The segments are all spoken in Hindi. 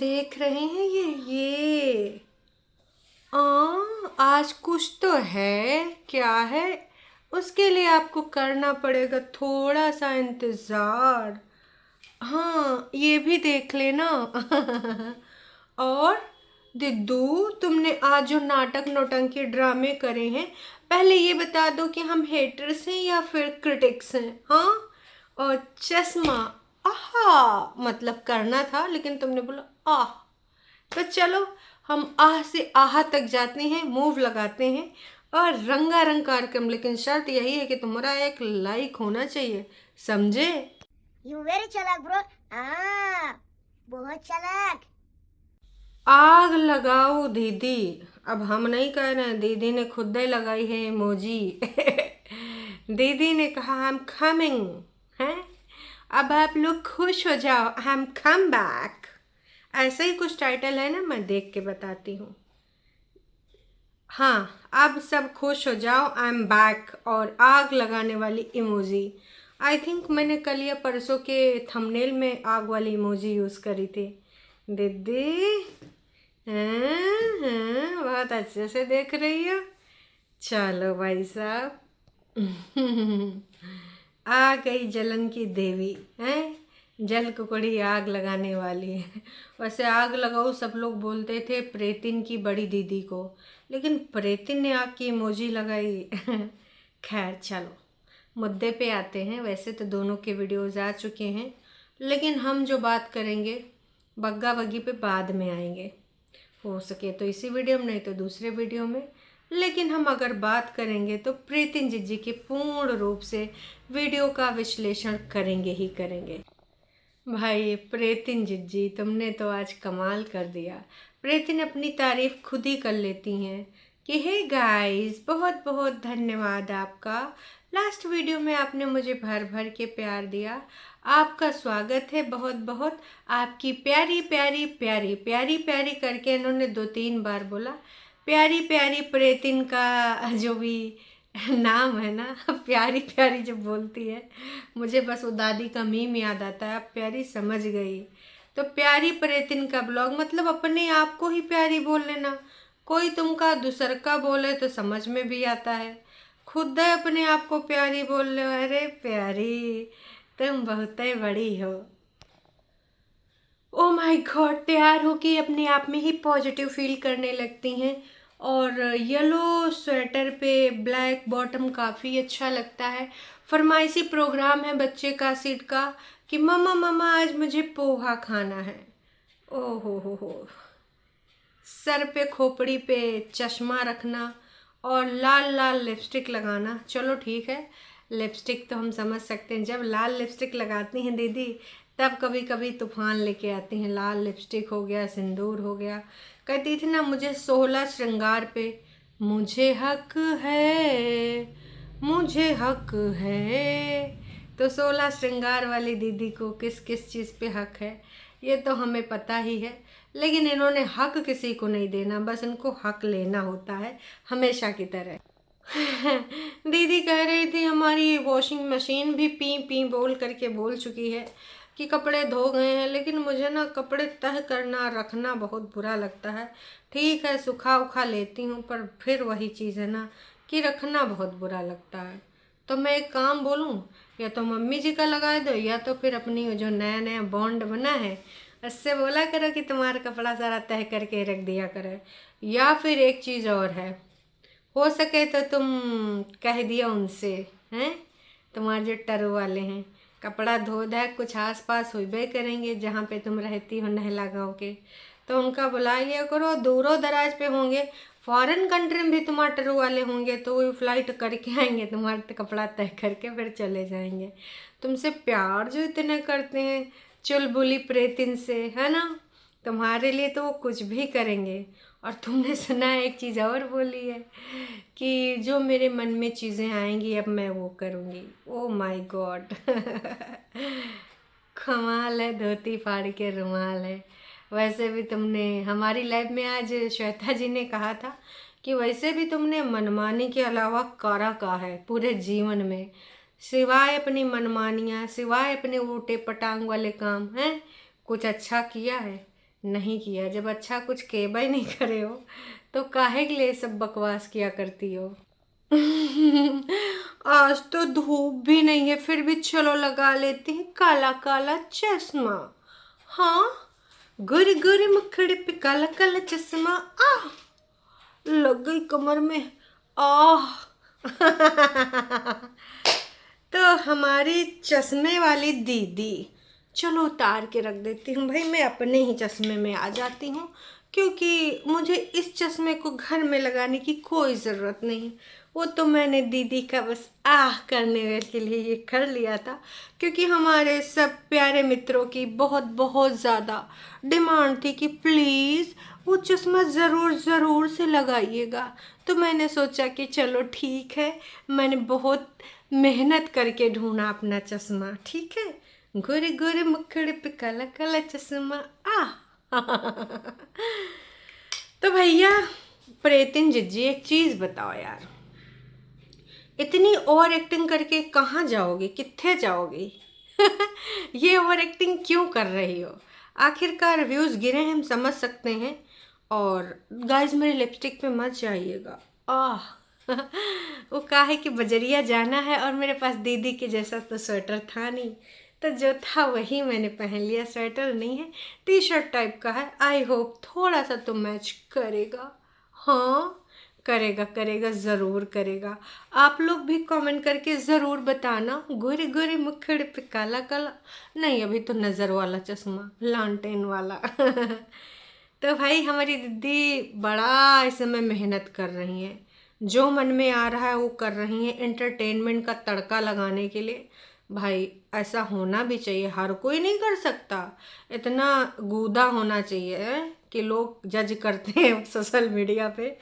देख रहे हैं ये आ, आज कुछ तो है। क्या है? उसके लिए आपको करना पड़ेगा थोड़ा सा इंतज़ार। हाँ, ये भी देख लेना। और दिद्दू, तुमने आज जो नाटक नौटंकी ड्रामे करे हैं, पहले ये बता दो कि हम हेटर्स हैं या फिर क्रिटिक्स हैं। हाँ, और चश्मा आहा मतलब करना था, लेकिन तुमने बोला आह। तो चलो, हम आह से आह तक जाते हैं, मूव लगाते हैं और रंगारंग कार्यक्रम। लेकिन शर्त यही है कि तुम्हारा एक लाइक होना चाहिए, समझे? यू वेरी चालाक ब्रो। बहुत चालाक। आग लगाओ दीदी। अब हम नहीं कह रहे हैं, दीदी ने खुद ही लगाई है इमोजी। दीदी ने कहा आई एम कमिंग है। अब आप लोग खुश हो जाओ, आई एम कम बैक। ऐसा ही कुछ टाइटल है ना, मैं देख के बताती हूँ। हाँ, अब सब खुश हो जाओ, आई एम बैक, और आग लगाने वाली इमोजी। आई थिंक मैंने कल या परसों के थंबनेल में आग वाली इमोजी यूज़ करी थी। दीदी हाँ, बहुत अच्छे से देख रही हो। चलो भाई साहब। आ गई जलन की देवी हैं। जल कुकड़ी आग लगाने वाली है। वैसे आग लगाओ सब लोग बोलते थे प्रेतिन की बड़ी दीदी को, लेकिन प्रेतिन ने आग की इमोजी लगाई। खैर चलो, मुद्दे पे आते हैं। वैसे तो दोनों के वीडियोस आ चुके हैं, लेकिन हम जो बात करेंगे बग्गा बग्गी पे बाद में आएंगे। हो सके तो इसी वीडियो में, नहीं तो दूसरे वीडियो में। लेकिन हम अगर बात करेंगे तो प्रीतिन जिज्जी के पूर्ण रूप से वीडियो का विश्लेषण करेंगे ही करेंगे। भाई प्रीतिन जिज्जी, तुमने तो आज कमाल कर दिया। प्रीतिन अपनी तारीफ खुद ही कर लेती हैं कि हे गाइस, बहुत बहुत धन्यवाद आपका। लास्ट वीडियो में आपने मुझे भर भर के प्यार दिया। आपका स्वागत है बहुत बहुत। आपकी प्यारी प्यारी प्यारी प्यारी प्यारी करके इन्होंने 2-3 बार बोला। प्यारी प्यारी प्रीतिन का जो भी नाम है ना, प्यारी प्यारी जब बोलती है, मुझे बस वो दादी का मीम याद आता है। आप प्यारी समझ गई। तो प्यारी प्रीतिन का ब्लॉग मतलब अपने आप को ही प्यारी बोल लेना। कोई तुमका दूसर का बोले तो समझ में भी आता है, खुद ही अपने आप को प्यारी बोल लो। अरे प्यारी, तुम बहुत ही बड़ी हो। ओ माय गॉड, तैयार हो कि अपने आप में ही पॉजिटिव फील करने लगती हैं। और येलो स्वेटर पे ब्लैक बॉटम काफ़ी अच्छा लगता है। फरमाइशी प्रोग्राम है बच्चे का सीट का कि मम्मा मम्मा आज मुझे पोहा खाना है। ओ हो, सर पे खोपड़ी पे चश्मा रखना और लाल लाल लिपस्टिक लगाना। चलो ठीक है, लिपस्टिक तो हम समझ सकते हैं। जब लाल लिपस्टिक लगाती हैं दीदी, तब कभी कभी तूफान लेके आती हैं। लाल लिपस्टिक हो गया, सिंदूर हो गया। कहती थी ना, मुझे 16 श्रृंगार पे मुझे हक है, मुझे हक है। तो 16 श्रृंगार वाली दीदी को किस किस चीज़ पे हक है, ये तो हमें पता ही है। लेकिन इन्होंने हक किसी को नहीं देना, बस इनको हक लेना होता है, हमेशा की तरह। दीदी कह रही थी हमारी वॉशिंग मशीन भी पी पी बोल करके बोल चुकी है कि कपड़े धो गए हैं। लेकिन मुझे ना कपड़े तह करना रखना बहुत बुरा लगता है। ठीक है, सुखा उखा लेती हूँ, पर फिर वही चीज़ है ना कि रखना बहुत बुरा लगता है। तो मैं एक काम बोलूँ, या तो मम्मी जी का लगा दो, या तो फिर अपनी जो नया नया बॉन्ड बना है उससे बोला करो कि तुम्हारा कपड़ा सारा तह करके रख दिया करे। या फिर एक चीज़ और है, हो सके तो तुम कह दिया उनसे, हैं, तुम्हारे जो टरू वाले हैं, कपड़ा धो धा कुछ आस पास हुए करेंगे जहाँ पे तुम रहती हो नहला गाँव के, तो उनका बुला लिया करो। दूरों दराज पे होंगे, फॉरेन कंट्री में भी तुम्हारे टरू वाले होंगे, तो वो फ्लाइट करके आएंगे, तुम्हारा कपड़ा तय करके फिर चले जाएंगे। तुमसे प्यार जो इतने करते हैं चुलबुली प्रेतिन से, है ना, तुम्हारे लिए तो वो कुछ भी करेंगे। और तुमने सुना है एक चीज़ और बोली है कि जो मेरे मन में चीज़ें आएंगी अब मैं वो करूँगी। Oh my God. कमाल है, धोती फाड़ के रुमाल है। वैसे भी तुमने हमारी लाइफ में, आज श्वेता जी ने कहा था कि वैसे भी तुमने मनमानी के अलावा करा का है पूरे जीवन में, सिवाय अपनी मनमानियाँ, सिवाय अपने ऊटे पटांग वाले काम हैं, कुछ अच्छा किया है? नहीं किया। जब अच्छा कुछ केबा ही नहीं करे हो तो काहे के लिए सब बकवास किया करती हो। आज तो धूप भी नहीं है, फिर भी चलो लगा लेती हैं काला काला चश्मा। हाँ, गोरे गोरे मुखड़े पे काला काला चश्मा। आ लग गई कमर में। आह। तो हमारी चश्मे वाली दीदी, चलो उतार के रख देती हूँ भाई, मैं अपने ही चश्मे में आ जाती हूँ, क्योंकि मुझे इस चश्मे को घर में लगाने की कोई ज़रूरत नहीं। वो तो मैंने दीदी का बस आह करने के लिए ये कर लिया था, क्योंकि हमारे सब प्यारे मित्रों की बहुत बहुत ज़्यादा डिमांड थी कि प्लीज़ वो चश्मा ज़रूर ज़रूर से लगाइएगा। तो मैंने सोचा कि चलो ठीक है, मैंने बहुत मेहनत करके ढूंढा अपना चश्मा। ठीक है, गोरे गोरे मुखड़े पे काला काला चश्मा। आ तो भैया प्रेतिन जिज्जी, एक चीज़ बताओ यार, इतनी ओवर एक्टिंग करके कहाँ जाओगे, कित्थे जाओगी? ये ओवर एक्टिंग क्यों कर रही हो? आखिरकार व्यूज़ गिरे हैं, हम समझ सकते हैं। और गाइस मेरे लिपस्टिक पे मत जाइएगा। आह। वो काहे कि बजरिया जाना है और मेरे पास दीदी के जैसा तो स्वेटर था नहीं, तो जो था वही मैंने पहन लिया। स्वेटर नहीं है, टी शर्ट टाइप का है। आई होप थोड़ा सा तो मैच करेगा। हाँ करेगा, करेगा, ज़रूर करेगा। आप लोग भी कमेंट करके ज़रूर बताना, गोरे गोरे मुखड़े पे काला काला। नहीं, अभी तो नज़र वाला चश्मा, लालटेन वाला। तो भाई हमारी दीदी बड़ा इस समय मेहनत कर रही हैं, जो मन में आ रहा है वो कर रही हैं, एंटरटेनमेंट का तड़का लगाने के लिए। भाई ऐसा होना भी चाहिए, हर कोई नहीं कर सकता। इतना गूदा होना चाहिए कि लोग जज करते हैं सोशल मीडिया पे।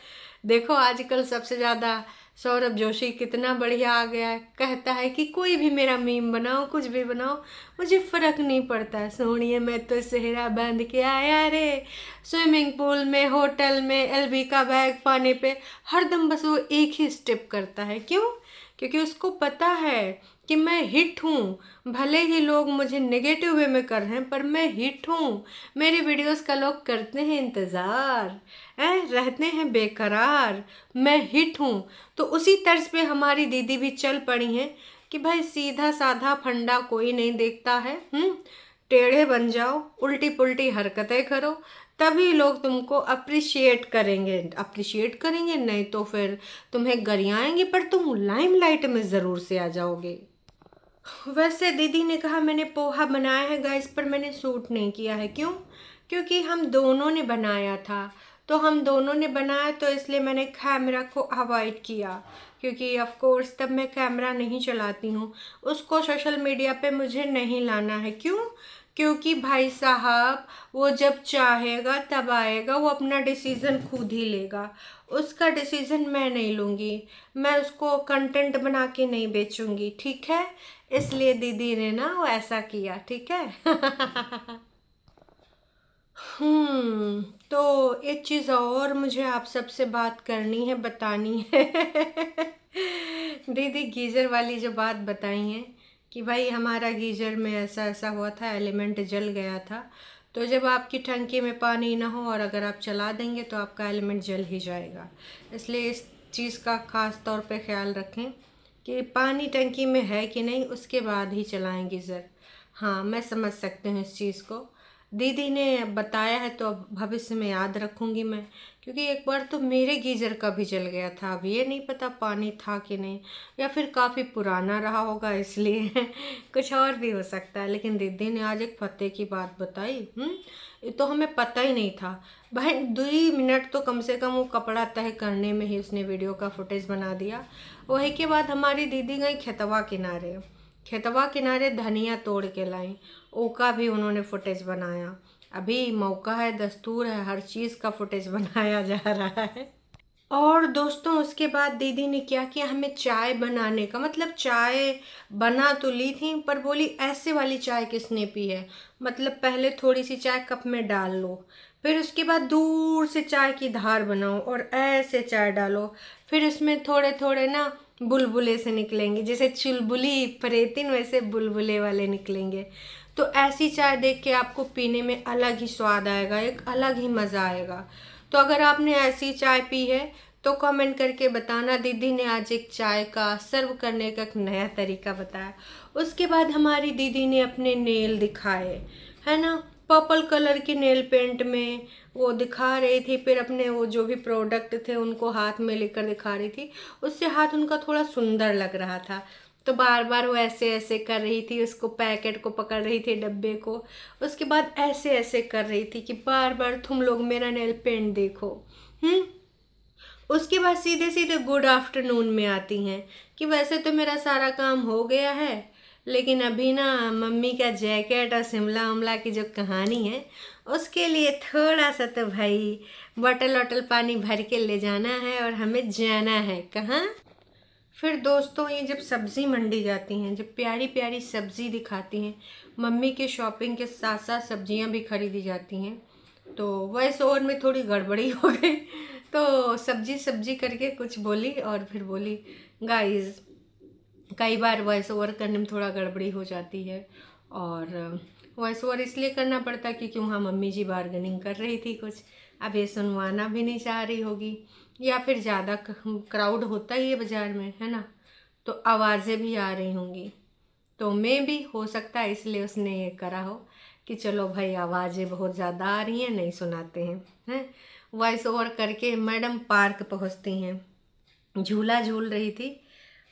देखो आजकल सबसे ज़्यादा सौरभ जोशी कितना बढ़िया आ गया है, कहता है कि कोई भी मेरा मीम बनाओ, कुछ भी बनाओ, मुझे फ़र्क नहीं पड़ता। सोनिए मैं तो सेहरा बांध के आया रे, स्विमिंग पूल में, होटल में, एलवी का बैग पाने पे हरदम बस वो एक ही स्टेप करता है। क्यों? क्योंकि उसको पता है कि मैं हिट हूँ। भले ही लोग मुझे नेगेटिव वे में कर रहे हैं, पर मैं हिट हूँ। मेरी वीडियोस का लोग करते हैं इंतज़ार, रहते हैं बेकरार, मैं हिट हूँ। तो उसी तर्ज पे हमारी दीदी भी चल पड़ी हैं कि भाई सीधा साधा फंडा कोई नहीं देखता है। टेढ़े बन जाओ, उल्टी पुल्टी हरकतें करो, तभी लोग तुमको अप्रिशिएट करेंगे। अप्रिशिएट करेंगे नहीं तो फिर तुम्हें गरियाएंगे, पर तुम लाइमलाइट में ज़रूर से आ जाओगे। वैसे दीदी ने कहा मैंने पोहा बनाया है गाइस, पर मैंने शूट नहीं किया है। क्यों? क्योंकि हम दोनों ने बनाया था, तो हम दोनों ने बनाया तो इसलिए मैंने कैमरा को अवॉइड किया, क्योंकि ऑफ कोर्स तब मैं कैमरा नहीं चलाती हूँ, उसको सोशल मीडिया पे मुझे नहीं लाना है। क्यों? क्योंकि भाई साहब वो जब चाहेगा तब आएगा, वो अपना डिसीज़न खुद ही लेगा, उसका डिसीज़न मैं नहीं लूँगी, मैं उसको कंटेंट बना के नहीं बेचूँगी। ठीक है, इसलिए दीदी ने ना वो ऐसा किया। ठीक है। तो एक चीज़ और मुझे आप सबसे बात करनी है, बतानी है। दीदी गीज़र वाली जो बात बताई है कि भाई हमारा गीज़र में ऐसा ऐसा हुआ था, एलिमेंट जल गया था। तो जब आपकी टंकी में पानी ना हो और अगर आप चला देंगे तो आपका एलिमेंट जल ही जाएगा। इसलिए इस चीज़ का ख़ास तौर पे ख्याल रखें कि पानी टंकी में है कि नहीं, उसके बाद ही चलाएं गीज़र। हाँ मैं समझ सकती हूँ इस चीज़ को, दीदी ने बताया है तो अब भविष्य में याद रखूँगी मैं, क्योंकि एक बार तो मेरे गीज़र का भी जल गया था। अब ये नहीं पता पानी था कि नहीं, या फिर काफ़ी पुराना रहा होगा इसलिए। कुछ और भी हो सकता है। लेकिन दीदी ने आज एक फतेह की बात बताई, ये तो हमें पता ही नहीं था। भाई 2 मिनट तो कम से कम वो कपड़ा तय करने में ही उसने वीडियो का फुटेज बना दिया। वही के बाद हमारी दीदी गई खेतवा किनारे, खेतवा किनारे धनिया तोड़ के लाई, ओका भी उन्होंने फुटेज बनाया। अभी मौका है, दस्तूर है, हर चीज़ का फुटेज बनाया जा रहा है। और दोस्तों उसके बाद दीदी ने क्या किया, हमें चाय बनाने का, मतलब चाय बना तो ली थी पर बोली ऐसे वाली चाय किसने पी है, मतलब पहले थोड़ी सी चाय कप में डाल लो, फिर उसके बाद दूर से चाय की धार बनाओ और ऐसे चाय डालो, फिर उसमें थोड़े थोड़े ना बुलबुले से निकलेंगे, जैसे चुलबुली परेतिन वैसे बुलबुले वाले निकलेंगे। तो ऐसी चाय देख के आपको पीने में अलग ही स्वाद आएगा, एक अलग ही मज़ा आएगा। तो अगर आपने ऐसी चाय पी है तो कमेंट करके बताना। दीदी ने आज एक चाय का सर्व करने का एक नया तरीका बताया। उसके बाद हमारी दीदी ने अपने नेल दिखाए, है ना, पर्पल कलर की नेल पेंट में वो दिखा रही थी। फिर अपने वो जो भी प्रोडक्ट थे उनको हाथ में लेकर दिखा रही थी। उससे हाथ उनका थोड़ा सुंदर लग रहा था, तो बार बार वो ऐसे ऐसे कर रही थी, उसको पैकेट को पकड़ रही थी, डब्बे को। उसके बाद ऐसे ऐसे कर रही थी कि बार बार तुम लोग मेरा नेल पेंट देखो। हम्म। उसके बाद सीधे सीधे गुड आफ्टरनून में आती हैं कि वैसे तो मेरा सारा काम हो गया है, लेकिन अभी ना मम्मी का जैकेट और शिमला उमला की जो कहानी है उसके लिए थोड़ा सा तो भाई बॉटल वॉटल पानी भर के ले जाना है और हमें जाना है कहाँ। फिर दोस्तों ये जब सब्ज़ी मंडी जाती हैं, जब प्यारी प्यारी सब्ज़ी दिखाती हैं, मम्मी के शॉपिंग के साथ साथ सब्जियां भी खरीदी जाती हैं, तो वॉइस ओवर में थोड़ी गड़बड़ी हो गई। तो सब्जी सब्जी करके कुछ बोली और फिर बोली गाइस, कई बार वॉइस ओवर करने में थोड़ा गड़बड़ी हो जाती है। और वॉइस ओवर इसलिए करना पड़ता है क्योंकि वहाँ मम्मी जी बार्गेनिंग कर रही थी कुछ, अब ये सुनवाना भी नहीं चाह रही होगी, या फिर ज़्यादा क्राउड होता ही है बाज़ार में, है ना, तो आवाज़ें भी आ रही होंगी। तो मैं भी हो सकता है इसलिए उसने ये करा हो कि चलो भाई आवाज़ें बहुत ज़्यादा आ रही हैं, नहीं सुनाते हैं। वॉइस ओवर करके मैडम पार्क पहुँचती हैं, झूला झूल रही थी।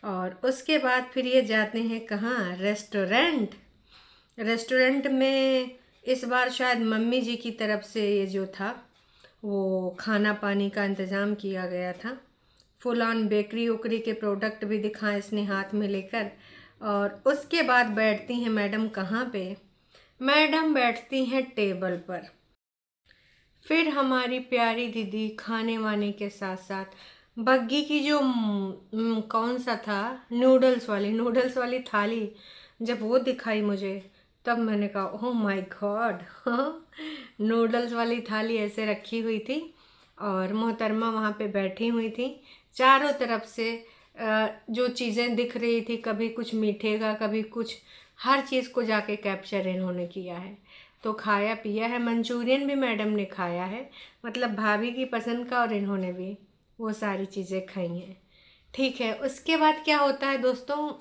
और उसके बाद फिर ये जाते हैं कहाँ, रेस्टोरेंट। रेस्टोरेंट में इस बार शायद मम्मी जी की तरफ से ये जो था वो खाना पानी का इंतज़ाम किया गया था। फुल ऑन बेकरी उकरी के प्रोडक्ट भी दिखाए इसने हाथ में लेकर। और उसके बाद बैठती हैं मैडम कहाँ पे, मैडम बैठती हैं टेबल पर। फिर हमारी प्यारी दीदी खाने वाने के साथ साथ बग्गी की जो कौन सा था, नूडल्स वाली थाली जब वो दिखाई मुझे, तब मैंने कहा ओह माय गॉड। नूडल्स वाली थाली ऐसे रखी हुई थी और मोहतरमा वहाँ पे बैठी हुई थी। चारों तरफ से जो चीज़ें दिख रही थी, कभी कुछ मीठे का कभी कुछ, हर चीज़ को जाके कैप्चर इन्होंने किया है। तो खाया पिया है, मंचूरियन भी मैडम ने खाया है, मतलब भाभी की पसंद का, और इन्होंने भी वो सारी चीज़ें खाई हैं। ठीक है, उसके बाद क्या होता है दोस्तों,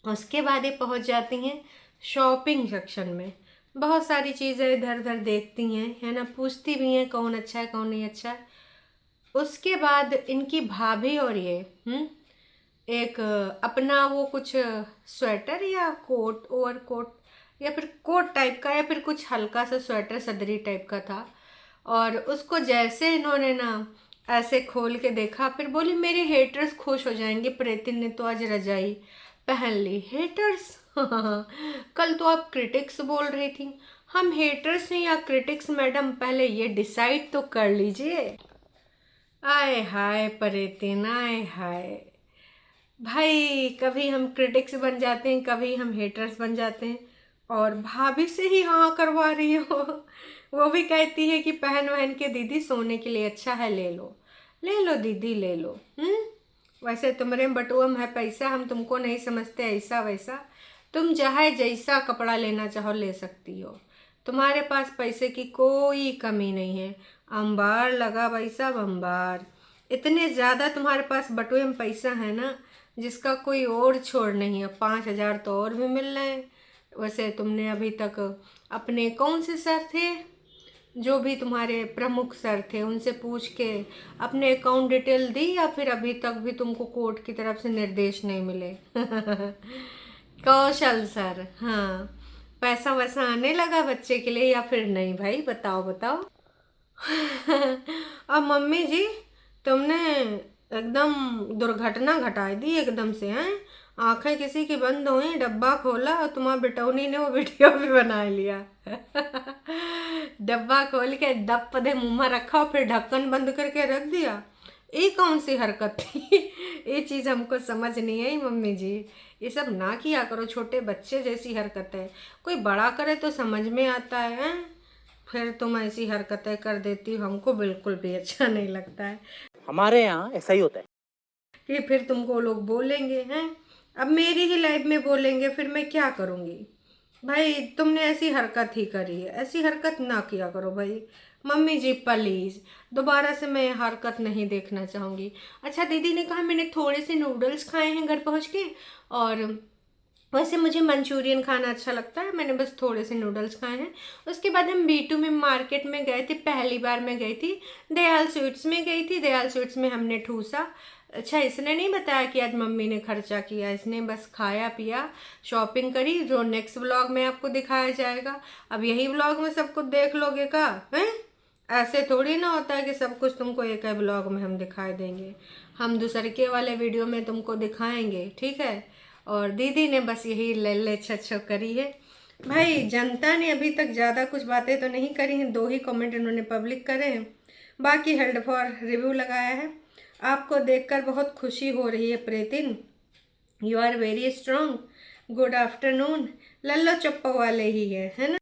उसके बाद ये पहुंच जाती हैं शॉपिंग सेक्शन में। बहुत सारी चीज़ें इधर उधर देखती हैं, है ना, पूछती भी हैं कौन अच्छा है कौन नहीं अच्छा है। उसके बाद इनकी भाभी और ये एक अपना वो कुछ स्वेटर या कोट, ओवर कोट या फिर कोट टाइप का, या फिर कुछ हल्का सा स्वेटर सदरी टाइप का था। और उसको जैसे इन्होंने ना ऐसे खोल के देखा, फिर बोली मेरे हेटर्स खुश हो जाएंगे, प्रीति ने तो आज रजाई पहन ली। हेटर्स? कल तो आप क्रिटिक्स बोल रही थी। हम हेटर्स हैं या क्रिटिक्स मैडम, पहले ये डिसाइड तो कर लीजिए। आय हाय प्रीति, आय हाय भाई, कभी हम क्रिटिक्स बन जाते हैं, कभी हम हेटर्स बन जाते हैं। और भाभी से ही हाँ करवा रही हो। वो भी कहती है कि पहन वहन के दीदी सोने के लिए अच्छा है, ले लो दीदी ले लो। वैसे तुम्हारे बटुआ में है पैसा, हम तुमको नहीं समझते ऐसा वैसा, तुम चाहे जैसा कपड़ा लेना चाहो ले सकती हो, तुम्हारे पास पैसे की कोई कमी नहीं है। अंबार लगा भाई साहब, अंबार, इतने ज़्यादा तुम्हारे पास बटुए में पैसा है ना जिसका कोई और छोड़ नहीं है। 5,000 तो और भी मिल रहे हैं। वैसे तुमने अभी तक अपने कौन से सर थे जो भी तुम्हारे प्रमुख सर थे उनसे पूछ के अपने अकाउंट डिटेल दी, या फिर अभी तक भी तुमको कोर्ट की तरफ से निर्देश नहीं मिले? कौशल सर, हाँ, पैसा वैसा आने लगा बच्चे के लिए या फिर नहीं भाई, बताओ बताओ। अब मम्मी जी तुमने एकदम दुर्घटना घटा दी एकदम से, हैं? आंखें किसी की बंद हुई, डब्बा खोला और तुम्हारा बेटौनी ने वो वीडियो भी बना लिया। डब्बा खोल के डप दे मुंह में रखा और फिर ढक्कन बंद करके रख दिया। ये कौन सी हरकत थी? ये चीज़ हमको समझ नहीं आई मम्मी जी, ये सब ना किया करो, छोटे बच्चे जैसी हरकत है, कोई बड़ा करे तो समझ में आता है। फिर तुम ऐसी हरकतें कर देती हो, हमको बिल्कुल भी अच्छा नहीं लगता है। हमारे यहाँ ऐसा ही होता है कि फिर तुमको लोग बोलेंगे हैं, अब मेरी ही लाइफ में बोलेंगे, फिर मैं क्या करूँगी? भाई तुमने ऐसी हरकत ही करी है, ऐसी हरकत ना किया करो भाई। मम्मी जी प्लीज़, दोबारा से मैं हरकत नहीं देखना चाहूँगी। अच्छा, दीदी ने कहा मैंने थोड़े से नूडल्स खाए हैं घर पहुँच के, और वैसे मुझे मंचूरियन खाना अच्छा लगता है, मैंने बस थोड़े से नूडल्स खाए हैं। उसके बाद हम B2 में मार्केट में गए थे, पहली बार मैं गई थी, दयाल स्वीट्स में गई थी। दयाल स्वीट्स में हमने ठूसा। अच्छा, इसने नहीं बताया कि आज मम्मी ने खर्चा किया, इसने बस खाया पिया, शॉपिंग करी, जो नेक्स्ट व्लॉग में आपको दिखाया जाएगा। अब यही व्लॉग में सब कुछ देख लोगे का हैं? ऐसे थोड़ी ना होता है कि सब कुछ तुमको एक ही ब्लॉग में हम दिखाई देंगे। हम दूसरे के वाले वीडियो में तुमको दिखाएंगे, ठीक है। और दीदी ने बस यही ले छो करी है। भाई जनता ने अभी तक ज़्यादा कुछ बातें तो नहीं करी हैं, 2 ही कमेंट इन्होंने पब्लिक करे हैं, बाकी हेल्ड फॉर रिव्यू लगाया है। आपको देखकर बहुत खुशी हो रही है प्रेतिन, you are very strong, good afternoon. लल्लो चप्पो वाले ही है ना।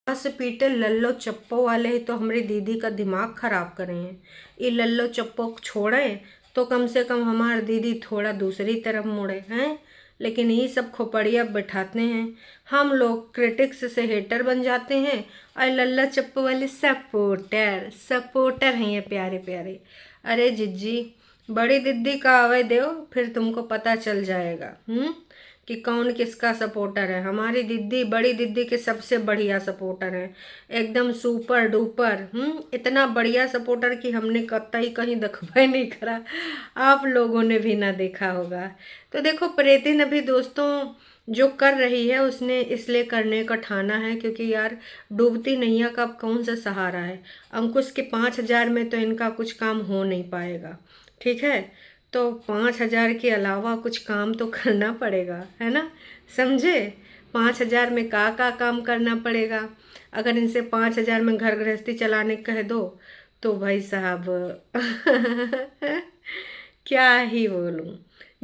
से पीटे लल्लो चप्पो वाले ही तो हमारी दीदी का दिमाग खराब करे हैं। ये लल्लो चप्पो छोड़े तो कम से कम हमारी दीदी थोड़ा दूसरी तरफ मुड़े हैं, लेकिन ये सब खोपड़िया बैठाते हैं। हम लोग क्रिटिक्स से हेटर बन जाते हैं, और लल्ला चप्पो वाले सपोर्टर सपोर्टर हैं ये प्यारे प्यारे। अरे जिज्जी, बड़ी दीदी का आवे दो, फिर तुमको पता चल जाएगा कि कौन किसका सपोर्टर है। हमारी दीदी, बड़ी दीदी के सबसे बढ़िया सपोर्टर है, एकदम सुपर डुपर। इतना बढ़िया सपोर्टर कि हमने कतई कहीं देखा नहीं करा, आप लोगों ने भी ना देखा होगा। तो देखो प्रेतिन अभी दोस्तों जो कर रही है, उसने इसलिए करने का ठाना है क्योंकि यार डूबती नैया का अब कौन सा सहारा है। अंकुश के 5,000 में तो इनका कुछ काम हो नहीं पाएगा, ठीक है। तो 5,000 के अलावा कुछ काम तो करना पड़ेगा, है ना, समझे। 5,000 में का काम करना पड़ेगा। अगर इनसे 5,000 में घर गृहस्थी चलाने कह दो तो भाई साहब क्या ही बोलूं,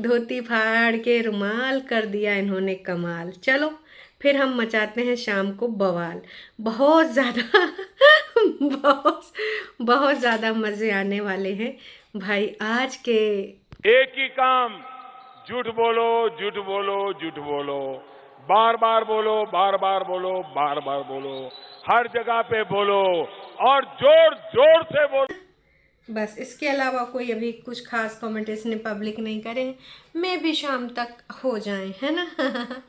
धोती फाड़ के रुमाल कर दिया इन्होंने कमाल। चलो फिर हम मचाते हैं शाम को बवाल, बहुत ज़्यादा बहुत बहुत ज़्यादा मज़े आने वाले हैं भाई आज के। एक ही काम, झूठ बोलो झूठ बोलो झूठ बोलो, बार बार बोलो बार बार बोलो बार बार बोलो, हर जगह पे बोलो और जोर जोर से बोलो। बस इसके अलावा कोई अभी कुछ खास कमेंट इसने पब्लिक नहीं करे, मैं भी शाम तक हो जाए, है ना।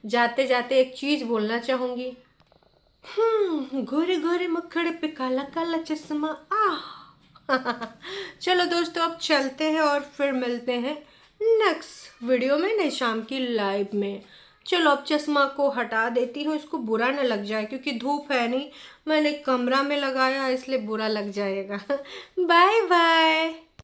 जाते जाते एक चीज़ बोलना चाहूँगी, गोरे गोरे मक्खड़ पे काला काला चश्मा चलो दोस्तों अब चलते हैं और फिर मिलते हैं नेक्स्ट वीडियो में, नहीं शाम की लाइव में। चलो अब चश्मा को हटा देती हूँ, इसको बुरा ना लग जाए क्योंकि धूप है नहीं, मैंने कमरा में लगाया इसलिए बुरा लग जाएगा। Bye bye.